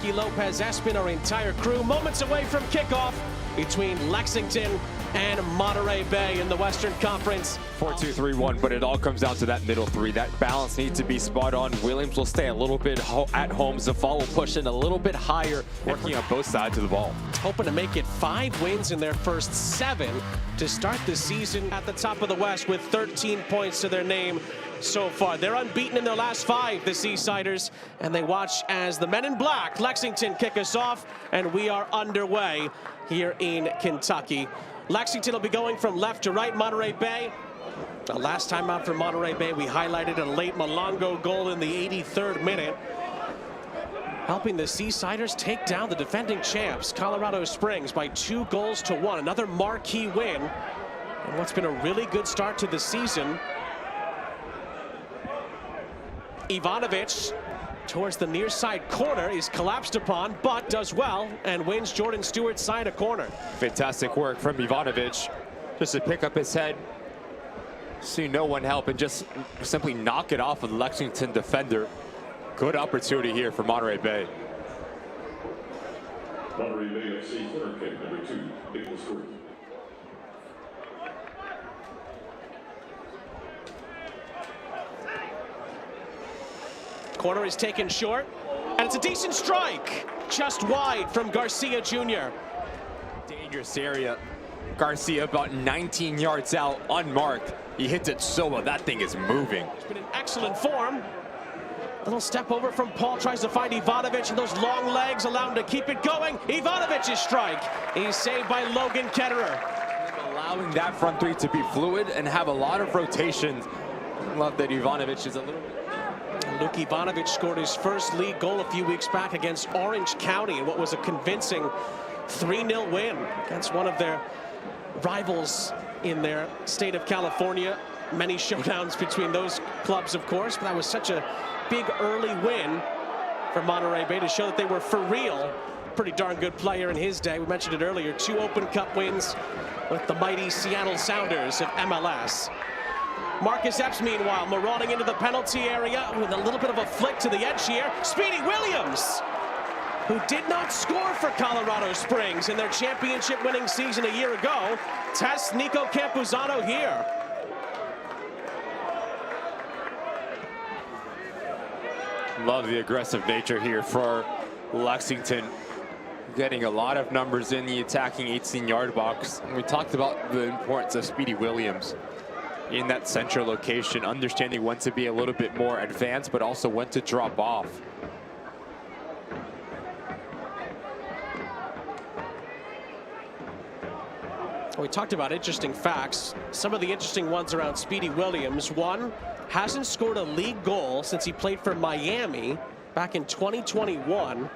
Jackie Lopez, Espin, our entire crew, moments away from kickoff between Lexington and Monterey Bay in the Western Conference. 4-2-3-1, but it all comes down to that middle three. That balance needs to be spot on. Williams will stay a little bit at home. Zafal will push in a little bit higher, working on both sides of the ball. Hoping to make it 5 wins in their first 7 to start the season at the top of the West with 13 points to their name so far. They're unbeaten in their last 5, the Seasiders, and they watch as the men in black, Lexington, kick us off, and we are underway here in Kentucky. Lexington will be going from left to right. Monterey Bay, the last time out for Monterey Bay, we highlighted a late Malongo goal in the 83rd minute, helping the Seasiders take down the defending champs, Colorado Springs, by 2-1. Another marquee win, and what's been a really good start to the season. Ivanovic towards the near side corner is collapsed upon, but does well and wins Jordan Stewart's side a corner. Fantastic work from Ivanovic, just to pick up his head, see no one help, and just simply knock it off of the Lexington defender. Good opportunity here for Monterey Bay. Monterey Bay F.C. corner kick number 2, Nicolas. Corner is taken short, and it's a decent strike, just wide from Garcia Jr. Dangerous area. Garcia about 19 yards out, unmarked. He hits it so well. That thing is moving. He's been in excellent form. Little step over from Paul, tries to find Ivanovic, and those long legs allow him to keep it going. Ivanovic's strike. He's saved by Logan Ketterer. Allowing that front three to be fluid and have a lot of rotations. Love that Ivanovic is a little bit. Luke Ivanovic scored his first league goal a few weeks back against Orange County in what was a convincing 3-0 win against one of their rivals in their state of California. Many showdowns between those clubs, of course, but that was such a big early win for Monterey Bay to show that they were for real. Pretty darn good player in his day. We mentioned it earlier, 2 Open Cup wins with the mighty Seattle Sounders of MLS. Marcus Epps, meanwhile, marauding into the penalty area with a little bit of a flick to the edge here. Speedy Williams, who did not score for Colorado Springs in their championship-winning season a year ago, tests Nico Campuzano here. Love the aggressive nature here for Lexington. Getting a lot of numbers in the attacking 18-yard box. And we talked about the importance of Speedy Williams in that central location, understanding when to be a little bit more advanced, but also when to drop off. We talked about interesting facts. Some of the interesting ones around Speedy Williams. One, hasn't scored a league goal since he played for Miami back in 2021.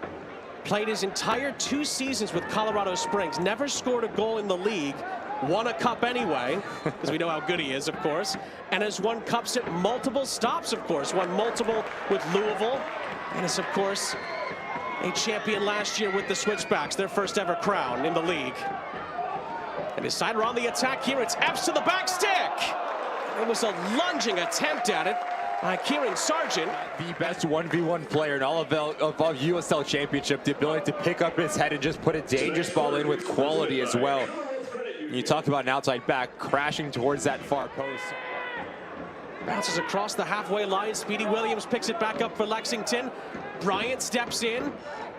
Played his entire 2 seasons with Colorado Springs. Never scored a goal in the league. Won a cup anyway, because we know how good he is, of course, and has won cups at multiple stops, of course. Won multiple with Louisville, and is, of course, a champion last year with the Switchbacks, their first ever crown in the league. And his side are on the attack here. It's Epps to the back stick. It was a lunging attempt at it by Kieran Sargeant. The best 1v1 player in all of USL Championship. The ability to pick up his head and just put a dangerous ball in with quality as well. You talk about an outside back crashing towards that far post. Bounces across the halfway line. Speedy Williams picks it back up for Lexington. Bryant steps in,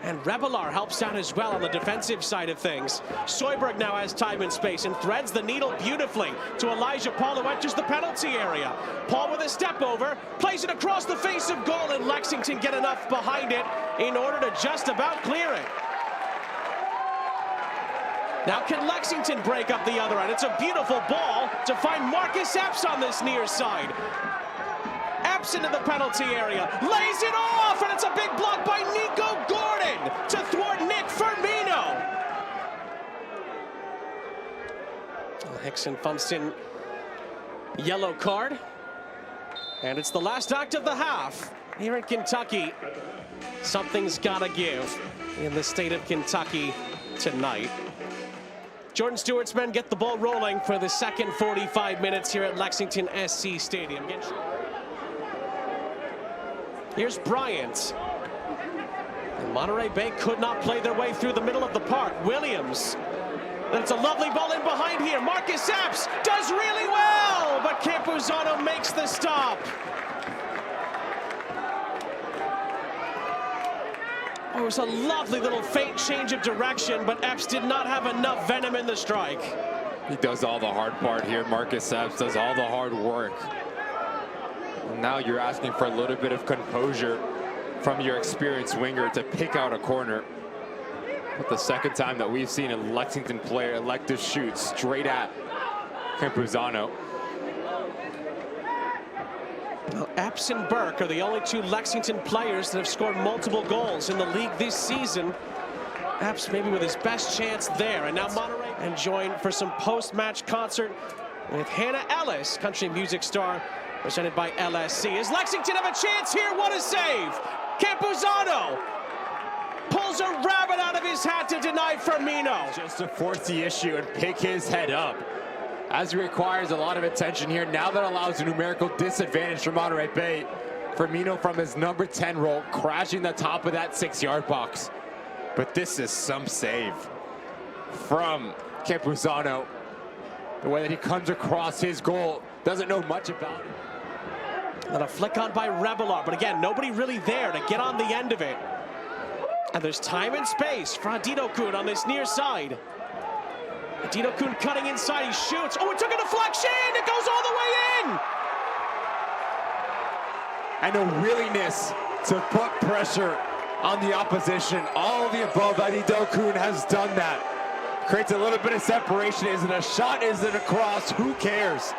and Revelar helps out as well on the defensive side of things. Soyberg now has time and space and threads the needle beautifully to Elijah Paul, who enters the penalty area. Paul with a step over, plays it across the face of goal, and Lexington get enough behind it in order to just about clear it. Now can Lexington break up the other end? It's a beautiful ball to find Marcus Epps on this near side. Epps into the penalty area, lays it off, and it's a big block by Nico Gordon to thwart Nick Firmino. Hickson bumps in yellow card, and it's the last act of the half here in Kentucky. Something's gotta give in the state of Kentucky tonight. Jordan Stewart's men get the ball rolling for the second 45 minutes here at Lexington SC Stadium. Here's Bryant. And Monterey Bay could not play their way through the middle of the park. Williams. And it's a lovely ball in behind here. Marcus Epps does really well, but Campuzano makes the stop. It was a lovely little faint change of direction, but Epps did not have enough venom in the strike. He does all the hard part here. Marcus Epps does all the hard work. And now you're asking for a little bit of composure from your experienced winger to pick out a corner. But the second time that we've seen a Lexington player elect to shoot straight at Campuzano. Well, Epps and Burke are the only two Lexington players that have scored multiple goals in the league this season. Epps maybe with his best chance there, and now Monterey and joined for some post-match concert with Hannah Ellis, country music star, presented by LSC. Is Lexington have a chance here? What a save! Campuzano pulls a rabbit out of his hat to deny Firmino. Just to force the issue and pick his head up, as it requires a lot of attention here. Now that allows a numerical disadvantage for Monterey Bay. Firmino from his number 10 role, crashing the top of that 6-yard box. But this is some save from Campuzano. The way that he comes across his goal, doesn't know much about it. And a flick on by Rebelar, but again, nobody really there to get on the end of it. And there's time and space for Adedokun on this near side. Adedokun cutting inside, he shoots. Oh, it took a deflection, it goes all the way in! And a willingness to put pressure on the opposition. All of the above, Adedokun has done that. Creates a little bit of separation. Is it a shot? Is it a cross? Who cares?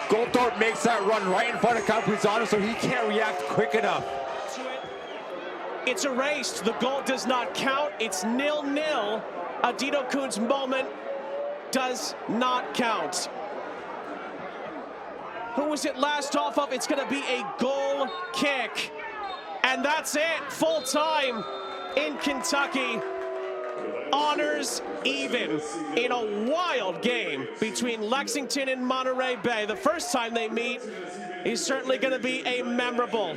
Goldthorpe makes that run right in front of Campuzano, so he can't react quick enough. It's erased. The goal does not count. It's 0-0. Adedokun's moment does not count. Who was it last off of? It's going to be a goal kick. And that's it. Full time in Kentucky. Honors even in a wild game between Lexington and Monterey Bay. The first time they meet is certainly going to be a memorable